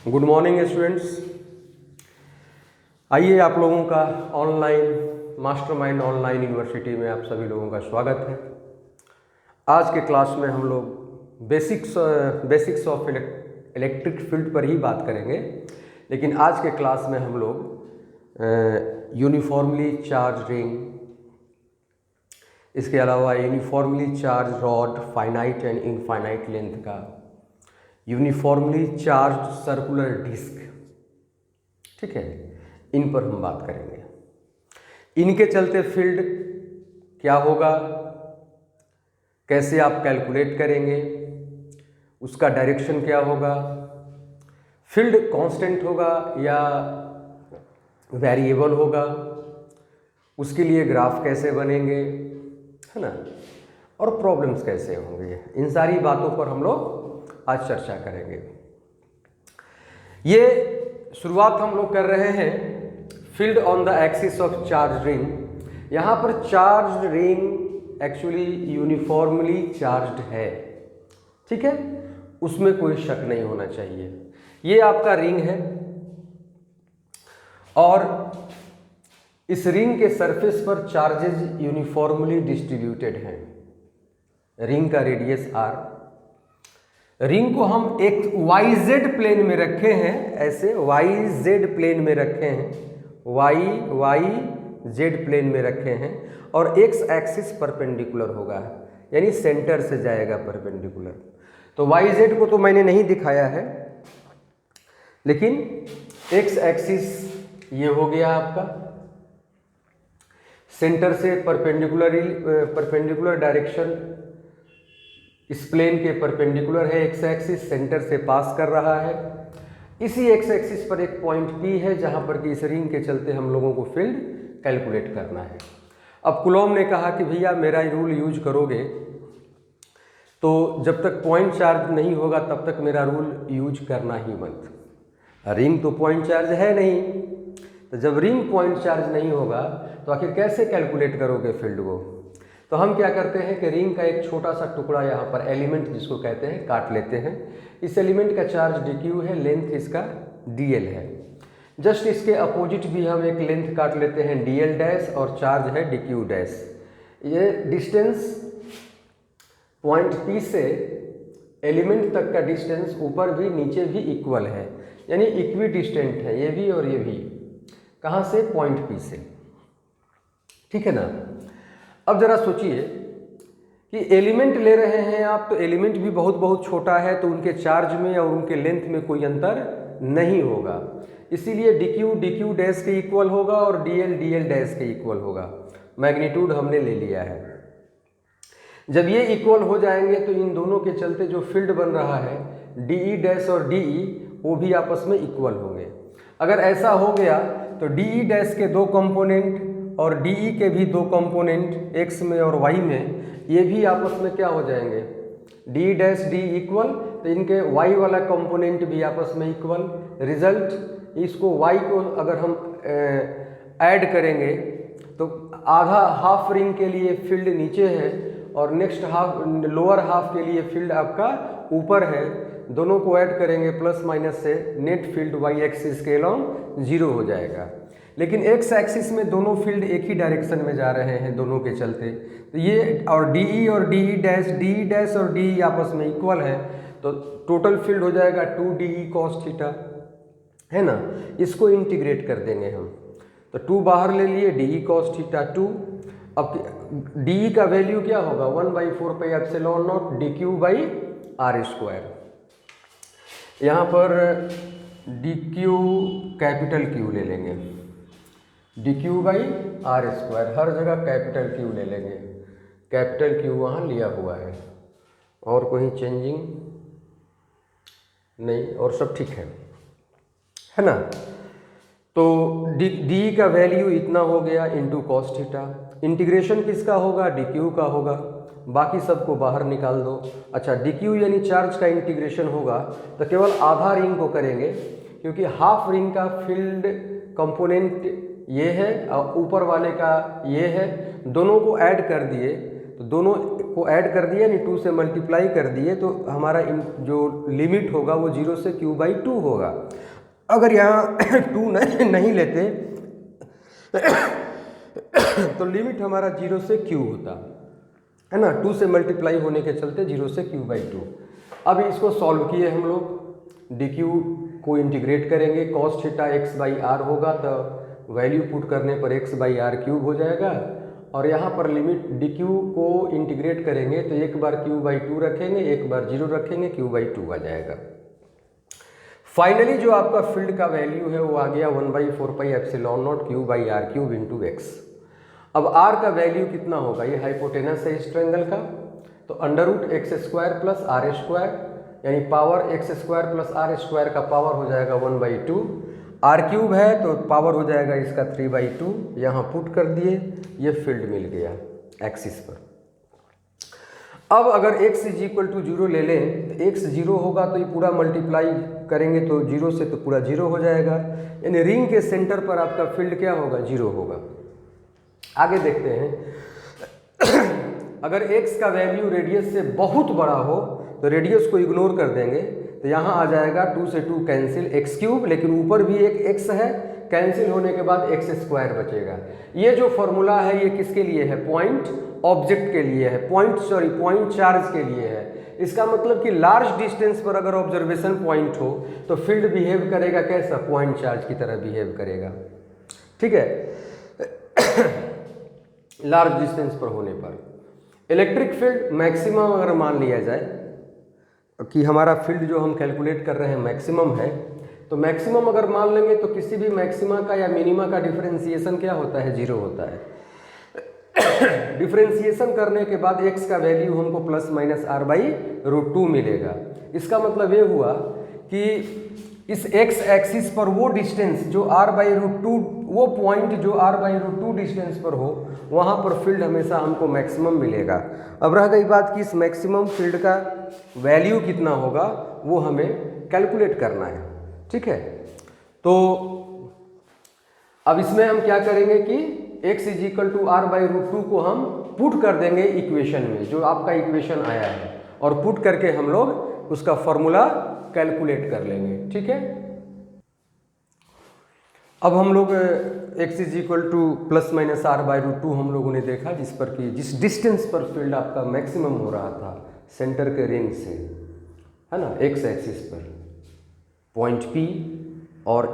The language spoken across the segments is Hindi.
Good morning students. आइए आप लोगों का ऑनलाइन मास्टरमाइंड ऑनलाइन यूनिवर्सिटी में आप सभी लोगों का स्वागत है। आज के क्लास में हम लोग बेसिक्स ऑफ इलेक्ट्रिक फील्ड पर ही बात करेंगे, लेकिन आज के क्लास में हम लोग यूनिफॉर्मली चार्ज रिंग, इसके अलावा uniformly charge rod, finite and infinite length का, यूनिफॉर्मली चार्ज सर्कुलर डिस्क, ठीक है, इन पर हम बात करेंगे। इनके चलते फील्ड क्या होगा, कैसे आप कैलकुलेट करेंगे, उसका डायरेक्शन क्या होगा, फील्ड कांस्टेंट होगा या वेरिएबल होगा, उसके लिए ग्राफ कैसे बनेंगे, है ना, और प्रॉब्लम्स कैसे होंगे, इन सारी बातों पर हम लोग आज चर्चा करेंगे। ये शुरुआत हम लोग कर रहे हैं field on the axis of charge ring. यहाँ पर charge ring actually uniformly charged है, ठीक है, उसमें कोई शक नहीं होना चाहिए। ये आपका रिंग है और इस रिंग के सरफेस पर चार्जेज यूनिफॉर्मली डिस्ट्रीब्यूटेड हैं। रिंग का रेडियस r, रिंग को हम एक YZ प्लेन में रखे हैं, ऐसे YZ प्लेन में रखे हैं, YZ प्लेन में रखे हैं, और X एक्सिस परपेंडिकुलर होगा, यानी सेंटर से जाएगा परपेंडिकुलर। तो YZ को तो मैंने नहीं दिखाया है, लेकिन X एक्सिस ये हो गया आपका, सेंटर से परपेंडिकुलर डायरेक्शन इस प्लेन के परपेंडिकुलर है, एक्स एक्सिस सेंटर से पास कर रहा है। इसी एक्स एक्सिस पर एक पॉइंट P है जहां पर कि इस रिंग के चलते हम लोगों को फील्ड कैलकुलेट करना है। अब कूलॉम ने कहा कि भैया मेरा रूल यूज करोगे तो जब तक पॉइंट चार्ज नहीं होगा तब तक मेरा रूल यूज करना ही मत। रिंग तो पॉइंट चार्ज है नहीं, तो जब रिंग पॉइंट चार्ज नहीं होगा तो आखिर कैसे कैलकुलेट करोगे फील्ड को। तो हम क्या करते हैं कि रिंग का एक छोटा सा टुकड़ा यहाँ पर एलिमेंट जिसको कहते हैं काट लेते हैं। इस एलिमेंट का चार्ज dq है, लेंथ इसका dl है। जस्ट इसके अपोजिट भी हम एक लेंथ काट लेते हैं dl डैश, और चार्ज है dq डैश। ये डिस्टेंस पॉइंट P से एलिमेंट तक का डिस्टेंस ऊपर भी नीचे भी इक्वल है, यानी इक्वी डिस्टेंट है, ये भी और ये भी। कहाँ से? पॉइंट P से, ठीक है ना। अब जरा सोचिए कि एलिमेंट ले रहे हैं आप, तो एलिमेंट भी बहुत छोटा है, तो उनके चार्ज में और उनके लेंथ में कोई अंतर नहीं होगा, इसीलिए dq डैश के इक्वल होगा और dl डैश के इक्वल होगा। मैग्नीट्यूड हमने ले लिया है। जब ये इक्वल हो जाएंगे तो इन दोनों के चलते जो फील्ड बन रहा है dE डैश और dE वो भी आपस में इक्वल होंगे। अगर ऐसा हो गया तो dE डैश के दो कंपोनेंट और dE के भी दो कंपोनेंट x में और y में, ये भी आपस में क्या हो जाएंगे, d डैश d इक्वल, तो इनके y वाला कंपोनेंट भी आपस में इक्वल। रिजल्ट, इसको y को अगर हम ऐड करेंगे तो आधा हाफ रिंग के लिए फील्ड नीचे है और नेक्स्ट हाफ लोअर हाफ के लिए फील्ड आपका ऊपर है। दोनों को ऐड करेंगे प्लस माइनस से, नेट फील्ड y एक्सिस के अलॉन्ग 0 हो जाएगा। लेकिन एक्स एक्सिस में दोनों फील्ड एक ही डायरेक्शन में जा रहे हैं दोनों के चलते, तो ये और DE और DE डैश और DE आपस में इक्वल है, तो टोटल फील्ड हो जाएगा 2DE cos थीटा, है ना। इसको इंटीग्रेट कर देंगे हम, तो 2 बाहर ले लिए, DE cos थीटा 2। अब DE का वैल्यू क्या होगा, 1/4 pi epsilon not dq by r square. यहाँ पर dq कैपिटल Q ले लेंगे, dq बाई r स्क्वायर, हर जगह कैपिटल Q ले लेंगे, कैपिटल Q वहाँ लिया हुआ है और कोई चेंजिंग नहीं, और सब ठीक है ना। तो d का वैल्यू इतना हो गया इंटू कॉस थीटा। इंटीग्रेशन किसका होगा, dq का होगा, बाकी सबको बाहर निकाल दो। अच्छा, dq यानी चार्ज का इंटीग्रेशन होगा तो केवल आधा रिंग को करेंगे, क्योंकि हाफ रिंग का फील्ड कंपोनेंट ये है और ऊपर वाले का ये है, दोनों को ऐड कर दिए तो दोनों को ऐड कर दिया, यानी 2 से मल्टीप्लाई कर दिए, तो हमारा जो लिमिट होगा वो 0 से q/2 होगा। अगर यहाँ 2 नहीं लेते तो लिमिट हमारा 0 से q होता है ना, 2 से मल्टीप्लाई होने के चलते 0 से q/2। अब इसको सॉल्व किए हम लोग, dq को इंटीग्रेट करेंगे, cos थीटा x/r होगा, तो वैल्यू पुट करने पर x/r³ हो जाएगा। और यहाँ पर लिमिट dq को इंटीग्रेट करेंगे तो एक बार q/2 रखेंगे, एक बार 0 रखेंगे, q/2 आ जाएगा। फाइनली जो आपका फील्ड का वैल्यू है वो आ गया 1/4πε0 q/r³ इंटू x। अब r का वैल्यू कितना होगा, ये हाइपोटेनस है इस ट्रायंगल का, तो √x² प्लस r², यानी पावर x² प्लस r² का पावर हो जाएगा 1/2, r³ है तो पावर हो जाएगा इसका 3/2, यहाँ पुट कर दिए, ये फील्ड मिल गया एक्सिस पर। अब अगर x = 0 ले लें तो x 0 होगा तो ये पूरा मल्टीप्लाई करेंगे तो 0 से तो पूरा 0 हो जाएगा, यानी रिंग के सेंटर पर आपका फील्ड क्या होगा, 0 होगा। आगे देखते हैं अगर x का वैल्यू रेडियस से बहुत बड़ा हो तो रेडियस को इग्नोर कर देंगे, तो यहाँ आ जाएगा 2 से 2 कैंसिल, x³, लेकिन ऊपर भी एक x है, कैंसिल होने के बाद x² बचेगा। ये जो फॉर्मूला है ये किसके लिए है, पॉइंट ऑब्जेक्ट के लिए है, पॉइंट चार्ज के लिए है। इसका मतलब कि लार्ज डिस्टेंस पर अगर ऑब्जर्वेशन पॉइंट हो तो फील्ड बिहेव करेगा कैसा, पॉइंट चार्ज की तरह बिहेव करेगा, ठीक है। लार्ज डिस्टेंस पर होने पर इलेक्ट्रिक फील्ड मैक्सिमम अगर मान लिया जाए कि हमारा फील्ड जो हम कैलकुलेट कर रहे हैं मैक्सिमम है, तो मैक्सिमम अगर मान लेंगे तो किसी भी मैक्सिमा का या मिनिमा का डिफरेंशिएशन क्या होता है, 0 होता है। डिफरेंशिएशन करने के बाद x का वैल्यू हमको ±r/√2 मिलेगा। इसका मतलब ये हुआ कि इस x एक्सिस पर वो डिस्टेंस जो r/√2, वो पॉइंट जो r/√2 डिस्टेंस पर हो, वहाँ पर फील्ड हमेशा हमको मैक्सिमम मिलेगा। अब रह गई बात कि इस मैक्सिमम फील्ड का वैल्यू कितना होगा वो हमें कैलकुलेट करना है, ठीक है। तो अब इसमें हम क्या करेंगे कि x = r/√2 को हम पुट कर देंगे इक्वेशन में, जो आपका इक्वेशन आया है, और पुट करके हम लोग उसका फॉर्मूला कैलकुलेट कर लेंगे, ठीक है। अब हम लोग x = ±r/√2 हम लोगों ने देखा, जिस पर कि जिस डिस्टेंस पर फील्ड आपका मैक्सिमम हो रहा था सेंटर के रिंग से, है ना, x एक्सिस पर पॉइंट P और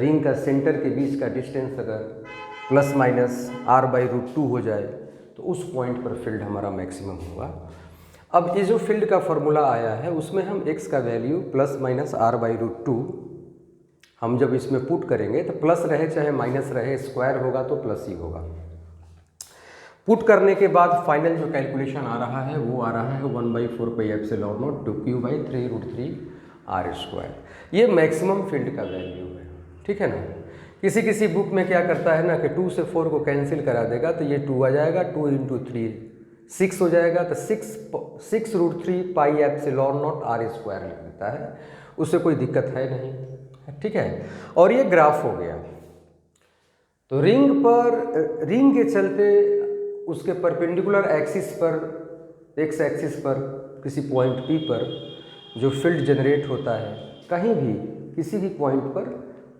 रिंग का सेंटर के बीच का डिस्टेंस अगर ±r/√2 हो जाए तो उस पॉइंट पर फील्ड हमारा मैक्सिमम होगा। अब ये जो फील्ड का फॉर्मूला आया है उसमें हम x का वैल्यू ±r/√2 हम जब इसमें पुट करेंगे तो प्लस रहे चाहे माइनस रहे, स्क्वायर होगा तो प्लस ही होगा। पुट करने के बाद फाइनल जो कैलकुलेशन आ रहा है वो आ रहा है 1/4πε0 q/3√3r²। ये मैक्सिमम फील्ड का वैल्यू है, ठीक है ना। किसी बुक में क्या करता है ना कि 2 से 4 को कैंसिल करा देगा तो ये 2 आ जाएगा, 2 × 3 6 हो जाएगा, तो 6√3πε0r² लिख देता है, उससे कोई दिक्कत है नहीं, ठीक है। और ये ग्राफ हो गया। तो रिंग के चलते उसके परपेंडिकुलर एक्सिस पर, x एक्सिस पर किसी पॉइंट P पर जो फील्ड जनरेट होता है, कहीं भी किसी भी पॉइंट पर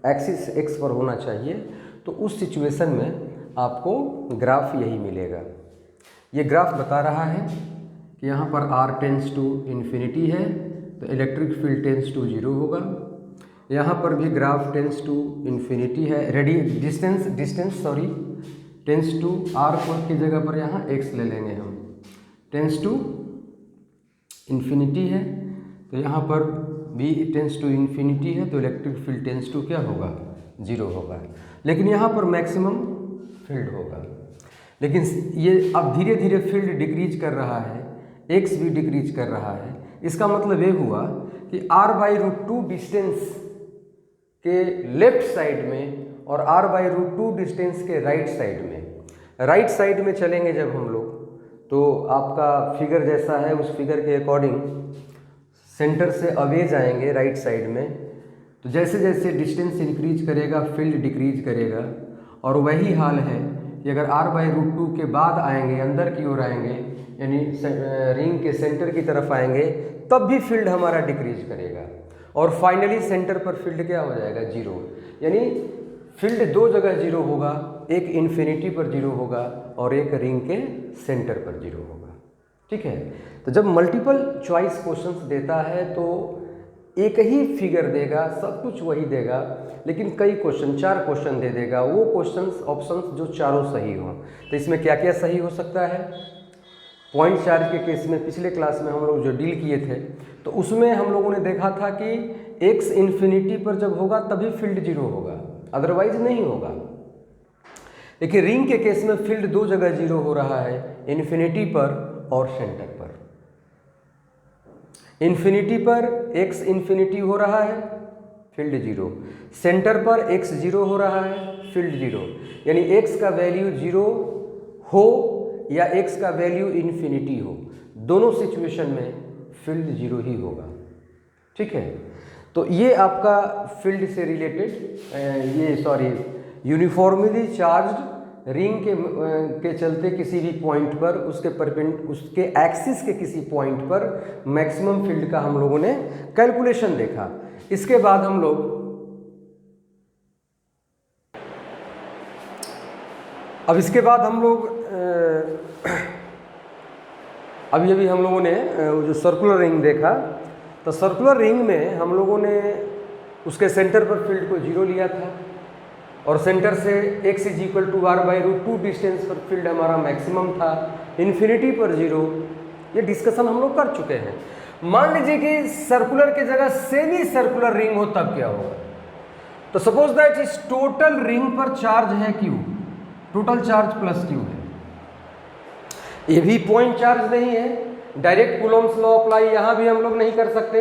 एक्सिस x पर होना चाहिए, तो उस सिचुएशन में आपको ग्राफ यही मिलेगा। ये ग्राफ बता रहा है कि यहाँ पर r टेंस टू इन्फिनिटी है तो इलेक्ट्रिक फील्ड टेंस टू 0 होगा। यहाँ पर भी ग्राफ टेंस टू इन्फिनिटी है, डिस्टेंस टेंस टू r की जगह पर यहाँ x ले लेंगे हम, टेंस टू इन्फिनिटी है तो यहाँ पर भी टेंस टू इन्फिनिटी है तो इलेक्ट्रिक फील्ड टेंस टू क्या होगा, 0 होगा। लेकिन यहाँ पर मैक्सिमम फील्ड होगा, लेकिन ये अब धीरे धीरे फील्ड डिक्रीज कर रहा है, x भी डिक्रीज कर रहा है। इसका मतलब ये हुआ कि r/√2 डिस्टेंस के लेफ्ट साइड में और r/√2 डिस्टेंस के राइट साइड में, राइट साइड में चलेंगे जब हम लोग तो आपका फिगर जैसा है उस फिगर के अकॉर्डिंग सेंटर से अवे जाएंगे राइट साइड में, तो जैसे जैसे डिस्टेंस इंक्रीज करेगा फील्ड डिक्रीज करेगा। और वही हाल है कि अगर r/√2 के बाद आएंगे, अंदर की ओर आएंगे, यानी रिंग के सेंटर की तरफ आएंगे, तब भी फील्ड हमारा डिक्रीज करेगा और फाइनली सेंटर पर फील्ड क्या हो जाएगा, 0। यानी फील्ड दो जगह 0 होगा, एक इन्फिनिटी पर 0 होगा और एक रिंग के सेंटर पर 0 होगा। ठीक है, तो जब मल्टीपल चॉइस क्वेश्चंस देता है तो एक ही फिगर देगा, सब कुछ वही देगा, लेकिन कई क्वेश्चन, 4 क्वेश्चन दे देगा, वो क्वेश्चंस ऑप्शंस जो चारों सही हों। तो इसमें क्या क्या सही हो सकता है? पॉइंट चार्ज के केस में पिछले क्लास में हम लोग जो डील किए थे, तो उसमें हम लोगों ने देखा था कि x इन्फिनिटी पर जब होगा तभी फील्ड 0 होगा, अदरवाइज नहीं होगा। देखिए रिंग के केस में फील्ड दो जगह 0 हो रहा है, इन्फिनिटी पर और सेंटर पर। इन्फिनिटी पर x इन्फिनिटी हो रहा है, फील्ड 0, सेंटर पर x 0 हो रहा है, फील्ड 0। यानी x का वैल्यू 0 हो या x का वैल्यू इन्फिनिटी हो, दोनों सिचुएशन में फील्ड 0 ही होगा। ठीक है, तो ये आपका फील्ड से रिलेटेड यूनिफॉर्मली चार्ज्ड रिंग के चलते किसी भी पॉइंट पर उसके एक्सिस के किसी पॉइंट पर मैक्सिमम फील्ड का हम लोगों ने कैलकुलेशन देखा। इसके बाद हम लोग अभी हम लोगों ने जो सर्कुलर रिंग देखा, तो सर्कुलर रिंग में हम लोगों ने उसके सेंटर पर फील्ड को 0 लिया था और सेंटर से x = r/√2 डिस्टेंस पर फील्ड हमारा मैक्सिमम था, इन्फिनिटी पर 0। ये डिस्कशन हम लोग कर चुके हैं। मान लीजिए कि सर्कुलर के जगह सेमी सर्कुलर रिंग हो, तब क्या होगा? तो सपोज दैट इस टोटल रिंग पर चार्ज है Q, total charge plus Q है। ये भी पॉइंट चार्ज नहीं है, डायरेक्ट कूलॉम्स लॉ अप्लाई यहाँ भी हम लोग नहीं कर सकते।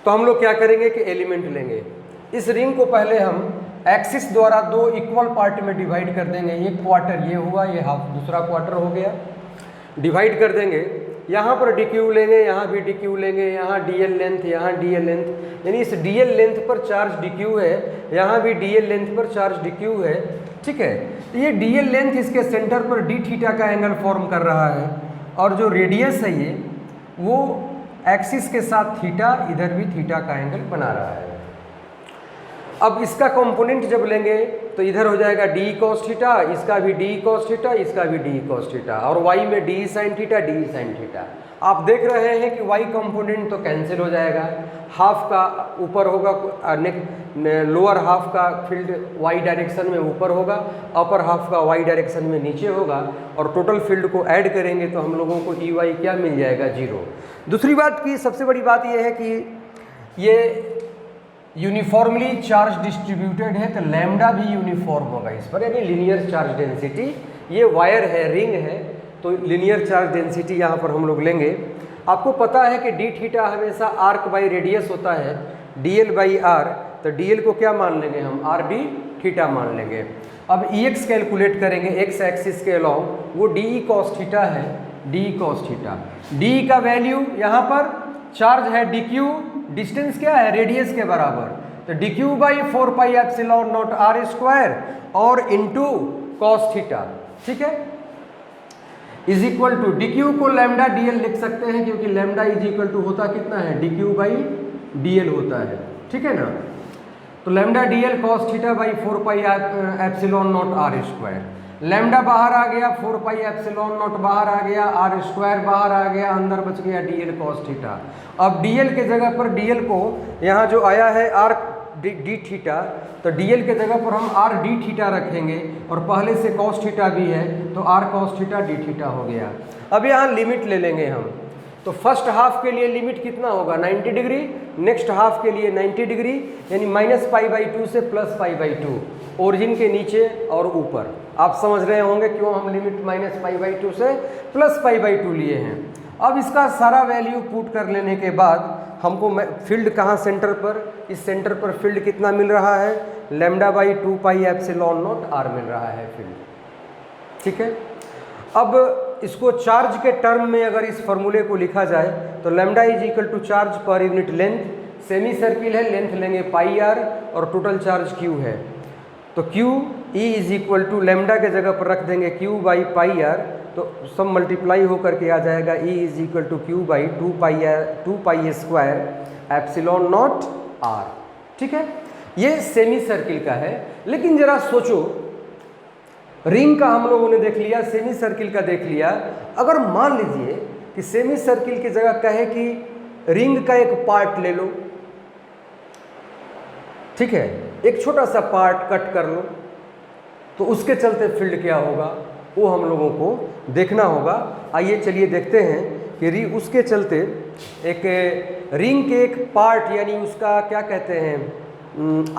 तो हम लोग क्या करेंगे कि एलिमेंट लेंगे। इस रिंग को पहले हम एक्सिस द्वारा दो इक्वल पार्ट में डिवाइड कर देंगे। एक क्वार्टर ये हुआ, ये हाफ दूसरा क्वार्टर हो गया, डिवाइड कर देंगे। यहाँ पर DQ लेंगे, यहाँ भी DQ लेंगे, यहाँ DL लेंथ, यहाँ DL लेंथ, यानी इस DL लेंथ पर चार्ज DQ है, यहाँ भी DL लेंथ पर चार्ज DQ है। ठीक है, तो ये DL लेंथ इसके सेंटर पर d θ का एंगल फॉर्म कर रहा है और जो रेडियस है ये वो एक्सिस के साथ थीटा, इधर भी थीटा का एंगल बना रहा है। अब इसका कंपोनेंट जब लेंगे तो इधर हो जाएगा d cos थीटा, इसका भी d cos थीटा, इसका भी d cos थीटा, और y में d sin theta, d sin theta. आप देख रहे हैं कि y कंपोनेंट तो कैंसिल हो जाएगा, हाफ का ऊपर होगा, लोअर हाफ का फील्ड y डायरेक्शन में ऊपर होगा, अपर हाफ का y डायरेक्शन में नीचे होगा, और टोटल फील्ड को ऐड करेंगे तो हम लोगों को Ey क्या मिल जाएगा, 0। दूसरी बात की सबसे बड़ी बात यह है कि ये यूनिफॉर्मली चार्ज डिस्ट्रीब्यूटेड है, तो लैम्डा भी यूनिफॉर्म होगा इस पर, यानी लीनियर चार्ज डेंसिटी। ये वायर है, रिंग है, तो लीनियर चार्ज डेंसिटी यहाँ पर हम लोग लेंगे। आपको पता है कि d थीटा हमेशा आर्क बाई रेडियस होता है, dl/r, तो dl को क्या मान लेंगे हम, rd थीटा मान लेंगे। अब ex कैलकुलेट करेंगे x एक्सिस के अलॉन्ग, वो de cos थीटा है, de cos थीटा। d का वैल्यू यहाँ पर चार्ज है dq, डिस्टेंस क्या है, रेडियस के बराबर, तो dq/4πε0r² और इंटू कॉस थीटा। ठीक है, इज इक्वल टू dq को लैम्डा dl लिख सकते हैं, क्योंकि लैम्डा इज इक्वल टू होता कितना है, dq/dl होता है। ठीक है ना, तो lambda dl cos theta by 4πε0r²। Lambda बाहर आ गया, 4πε0 बाहर आ गया, r² बाहर आ गया, अंदर बच गया dl cos थीटा। अब dl के जगह पर dl को यहाँ जो आया है r d थीटा, तो dl के जगह पर हम r d थीटा रखेंगे, और पहले से cos थीटा भी है तो r cos theta d theta हो गया। अब यहाँ लिमिट ले लेंगे हम, तो फर्स्ट हाफ के लिए लिमिट कितना होगा, 90 डिग्री, नेक्स्ट हाफ के लिए 90 डिग्री, यानी -π/2 से +π/2, ओरिजिन के नीचे और ऊपर। आप समझ रहे होंगे क्यों हम लिमिट -π/2 से +π/2 लिए हैं। अब इसका सारा वैल्यू पुट कर लेने के बाद हमको फील्ड कहाँ, सेंटर पर, इस सेंटर पर फील्ड कितना मिल रहा है, λ/2πε0r मिल रहा है फील्ड। ठीक है, अब इसको चार्ज के टर्म में अगर इस फॉर्मूले को लिखा जाए तो lambda is equal to charge per unit length, semi circle है, लेंथ लेंगे πr और टोटल चार्ज q है, तो q E is equal to lambda के जगह पर रख देंगे क्यू बाई पाई आर, तो सब मल्टीप्लाई होकर के आ जाएगा E is equal to Q by 2 pi square epsilon naught R. ठीक है, ये सेमी सर्किल का है। लेकिन जरा सोचो, रिंग का हम लोगों ने देख लिया, सेमी सर्किल का देख लिया। अगर मान लीजिए कि सेमी सर्किल की जगह कहे कि रिंग का एक पार्ट ले लो, ठीक है, एक छोटा सा पार्ट कट कर लो, तो उसके चलते फील्ड क्या होगा वो हम लोगों को देखना होगा। आइए चलिए देखते हैं कि उसके चलते एक रिंग के एक पार्ट यानी उसका क्या कहते हैं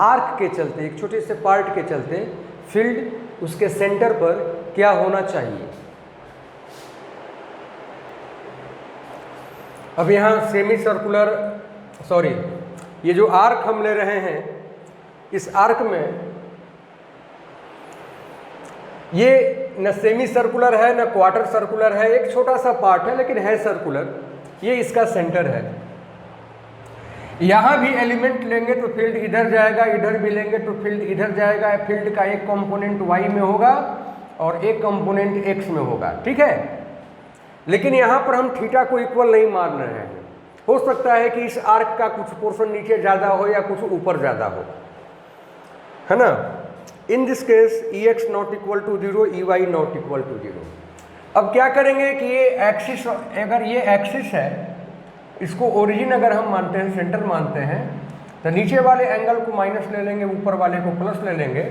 आर्क के चलते, एक छोटे से पार्ट के चलते फील्ड उसके सेंटर पर क्या होना चाहिए। अब यहाँ सेमी सर्कुलर ये जो आर्क हम ले रहे हैं, इस आर्क में ये न सेमी सर्कुलर है न क्वार्टर सर्कुलर है, एक छोटा सा पार्ट है लेकिन है सर्कुलर, ये इसका सेंटर है। यहाँ भी एलिमेंट लेंगे तो फील्ड इधर जाएगा, इधर भी लेंगे तो फील्ड इधर जाएगा। फील्ड का एक कंपोनेंट y में होगा और एक कंपोनेंट x में होगा, ठीक है। लेकिन यहाँ पर हम थीटा को इक्वल नहीं मान रहे हैं। हो सकता है कि इस आर्क का कुछ पोर्शन नीचे ज़्यादा हो या कुछ ऊपर ज़्यादा हो, है ना। In this case Ex not equal to 0, Ey not equal to 0। अब क्या करेंगे कि ये एक्सिस, अगर ये एक्सिस है, इसको ओरिजिन अगर हम मानते हैं, सेंटर मानते हैं, तो नीचे वाले एंगल को माइनस ले लेंगे, ऊपर वाले को प्लस ले लेंगे।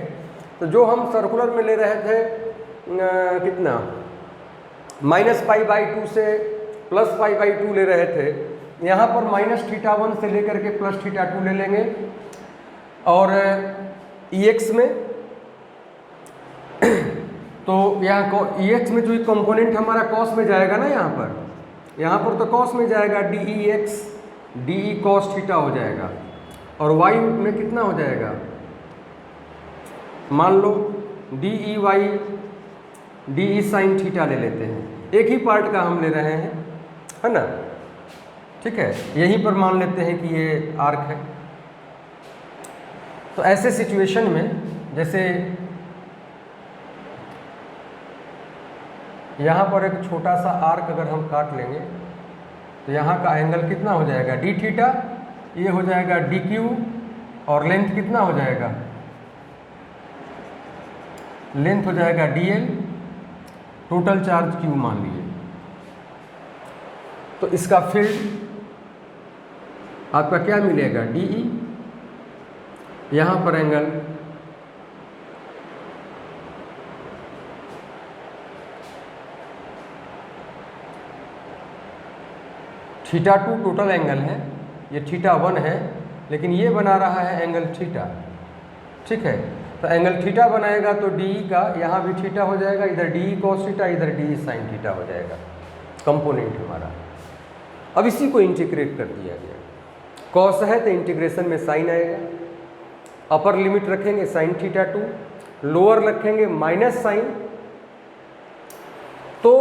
तो जो हम सर्कुलर में ले रहे थे कितना -π/2 से +π/2 ले रहे थे, यहाँ पर -θ1 से लेकर के +θ2 ले लेंगे। और Ex में तो यहाँ Ex में जो कंपोनेंट हमारा कॉस में जाएगा ना, यहाँ पर तो कॉस में जाएगा, dEx dE cos थीटा हो जाएगा। और y में कितना हो जाएगा, मान लो dEy dE sin थीटा ले लेते हैं। एक ही पार्ट का हम ले रहे हैं, है ना, ठीक है। यहीं पर मान लेते हैं कि ये आर्क है। तो ऐसे सिचुएशन में जैसे यहाँ पर एक छोटा सा आर्क अगर हम काट लेंगे तो यहाँ का एंगल कितना हो जाएगा, d थीटा, ये हो जाएगा dq, और लेंथ कितना हो जाएगा, लेंथ हो जाएगा dl, टोटल चार्ज q मान लीजिए। तो इसका फील्ड आपका क्या मिलेगा, dE, यहाँ पर एंगल θ2 टोटल एंगल है, ये θ1 है, लेकिन ये बना रहा है एंगल थीटा, ठीक है। तो एंगल थीटा बनाएगा तो DE का यहाँ भी थीटा हो जाएगा, इधर DE cos थीटा, इधर DE sin थीटा हो जाएगा कंपोनेंट हमारा। अब इसी को इंटीग्रेट कर दिया गया, कॉस है तो इंटीग्रेशन में साइन आएगा, अपर लिमिट रखेंगे sin θ2, लोअर रखेंगे माइनस साइन। तो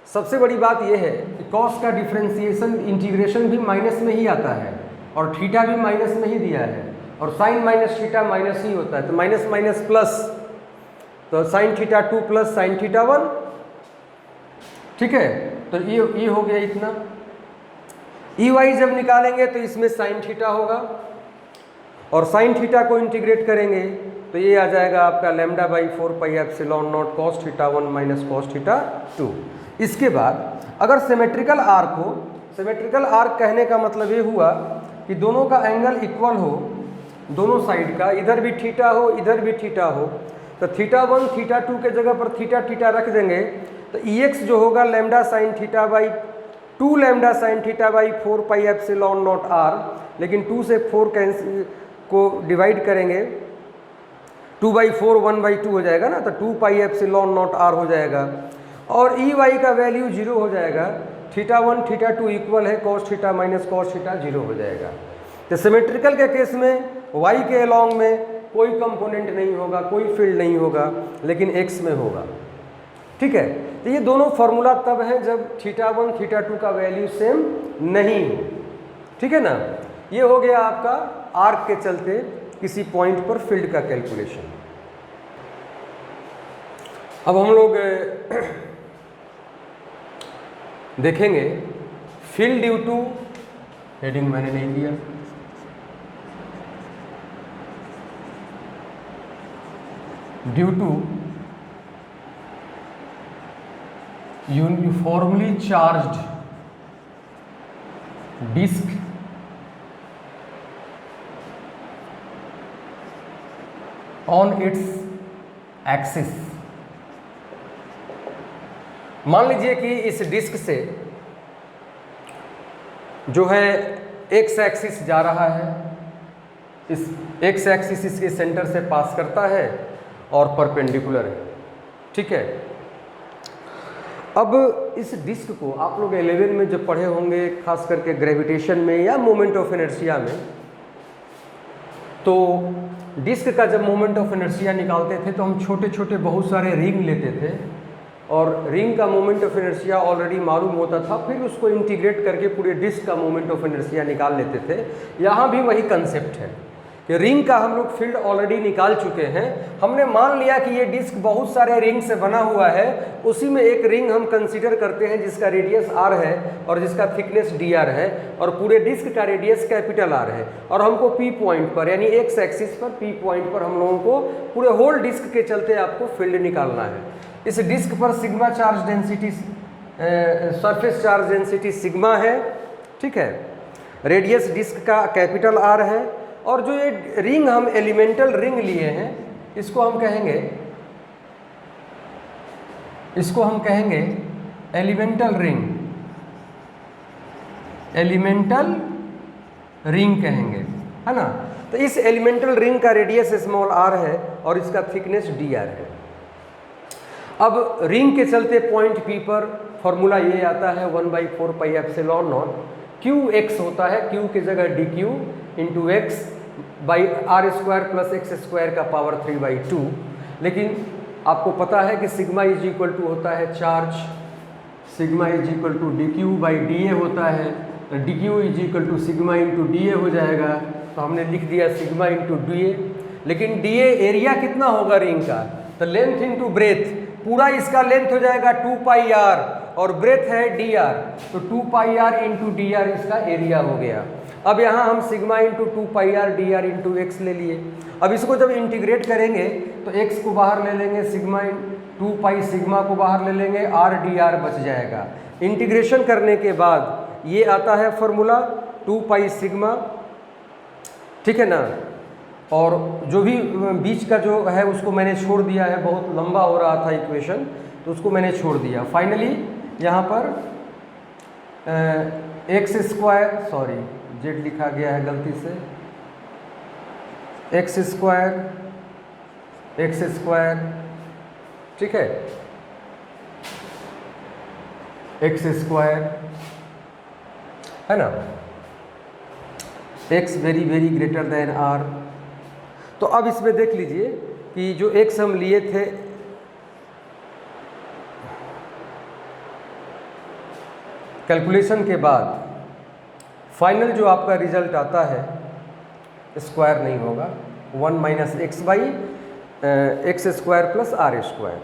सबसे बड़ी बात यह है कि कॉस का डिफ्रेंसिएशन इंटीग्रेशन भी माइनस में ही आता है, और थीटा भी माइनस में ही दिया है, और साइन माइनस थीटा माइनस ही होता है, तो माइनस माइनस प्लस, तो sin θ2 प्लस sin θ1, ठीक है। तो ये हो गया इतना। Ey जब निकालेंगे तो इसमें sin थीटा होगा, और sin थीटा को इंटीग्रेट करेंगे तो ये आ जाएगा आपका λ/4πε0 cos θ1 माइनस cos θ2। इसके बाद अगर सिमेट्रिकल आर्क हो, सिमेट्रिकल आर्क कहने का मतलब ये हुआ कि दोनों का एंगल इक्वल हो, दोनों साइड का, इधर भी थीटा हो इधर भी थीटा हो, तो θ1 θ2 के जगह पर थीटा रख देंगे। तो Ex जो होगा λ sin θ/2 λ sin θ/4πε0 r, लेकिन 2 से 4 को डिवाइड करेंगे, 2/4 1/2 हो जाएगा ना, तो 2πε0 r हो जाएगा। और Ey का वैल्यू 0 हो जाएगा, θ1 θ2 इक्वल है cos theta minus cos theta 0 हो जाएगा। तो सिमेट्रिकल के केस में y के अलॉन्ग में कोई कंपोनेंट नहीं होगा, कोई फील्ड नहीं होगा, लेकिन x में होगा, ठीक है। तो ये दोनों फॉर्मूला तब है जब θ1 θ2 का वैल्यू सेम नहीं हो, ठीक है ना। ये हो गया आपका आर्क के चलते किसी पॉइंट पर फील्ड का कैलकुलेशन। अब हम लोग देखेंगे फील्ड ड्यू टू, हेडिंग मैंने नहीं दिया, due to uniformly charged disc on its axis. मान लीजिए कि इस डिस्क से जो है एक्स एक्सिस जा रहा है, इस एक्स एक्सिस इसके सेंटर से पास करता है और परपेंडिकुलर है, ठीक है। अब इस डिस्क को आप लोग 11 में जब पढ़े होंगे, खास करके ग्रेविटेशन में या मोमेंट ऑफ इनर्शिया में, तो डिस्क का जब मोमेंट ऑफ इनर्शिया निकालते थे तो हम छोटे छोटे बहुत सारे रिंग लेते थे और रिंग का मोमेंट ऑफ इनर्शिया ऑलरेडी मालूम होता था, फिर उसको इंटीग्रेट करके पूरे डिस्क का मोमेंट ऑफ इनर्शिया निकाल लेते थे। यहाँ भी वही कंसेप्ट है कि रिंग का हम लोग फील्ड ऑलरेडी निकाल चुके हैं। हमने मान लिया कि ये डिस्क बहुत सारे रिंग से बना हुआ है, उसी में एक रिंग हम कंसीडर करते हैं जिसका रेडियस r है और जिसका थिकनेस dr है और पूरे डिस्क का रेडियस कैपिटल R है, और हमको P पॉइंट पर यानी एक्स एक्सिस पर P पॉइंट पर हम लोगों को पूरे होल डिस्क के चलते आपको फील्ड निकालना है। इस डिस्क पर sigma charge density, surface charge density sigma है, ठीक है। रेडियस डिस्क का कैपिटल R है और जो ये रिंग हम एलिमेंटल रिंग लिए हैं इसको हम कहेंगे एलिमेंटल रिंग कहेंगे, है ना। तो इस एलिमेंटल रिंग का रेडियस स्मॉल r है और इसका थिकनेस dr है। अब रिंग के चलते पॉइंट P पर फॉर्मूला ये आता है 1/4 पाई एप्सिलॉन नॉट qx होता है, q की जगह dq into X by R square plus X square का पावर 3/2। लेकिन आपको पता है कि सिग्मा इज इक्वल टू होता है charge, sigma is equal to dq by dA होता है, तो dq is equal to sigma into dA हो जाएगा, तो हमने लिख दिया सिग्मा इंटू dA। लेकिन dA एरिया कितना होगा रिंग का, तो लेंथ इंटू ब्रेथ, पूरा इसका लेंथ हो जाएगा 2πr और ब्रेथ है dr, तो 2πr इंटू dr इसका एरिया हो गया। अब यहाँ हम sigma into 2πr dr into x ले लिए। अब इसको जब इंटीग्रेट करेंगे तो x को बाहर ले लेंगे, सिग्मा 2π सिग्मा को बाहर ले लेंगे, r dr बच जाएगा। इंटीग्रेशन करने के बाद ये आता है फॉर्मूला 2π सिग्मा, ठीक है ना। और जो भी बीच का जो है उसको मैंने छोड़ दिया है, बहुत लंबा हो रहा था इक्वेशन तो उसको मैंने छोड़ दिया। फाइनली यहाँ पर एक्स स्क्वायर, सॉरी जेड लिखा गया है गलती से, एक्स स्क्वायर, ठीक है, एक्स स्क्वायर है ना, X very very greater than R. तो अब इसमें देख लीजिए कि जो एक्स हम लिए थे, कैलकुलेशन के बाद फाइनल जो आपका रिजल्ट आता है स्क्वायर नहीं होगा, 1 minus X by X square plus R square.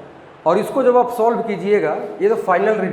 और इसको जब आप सॉल्व कीजिएगा, ये तो फाइनल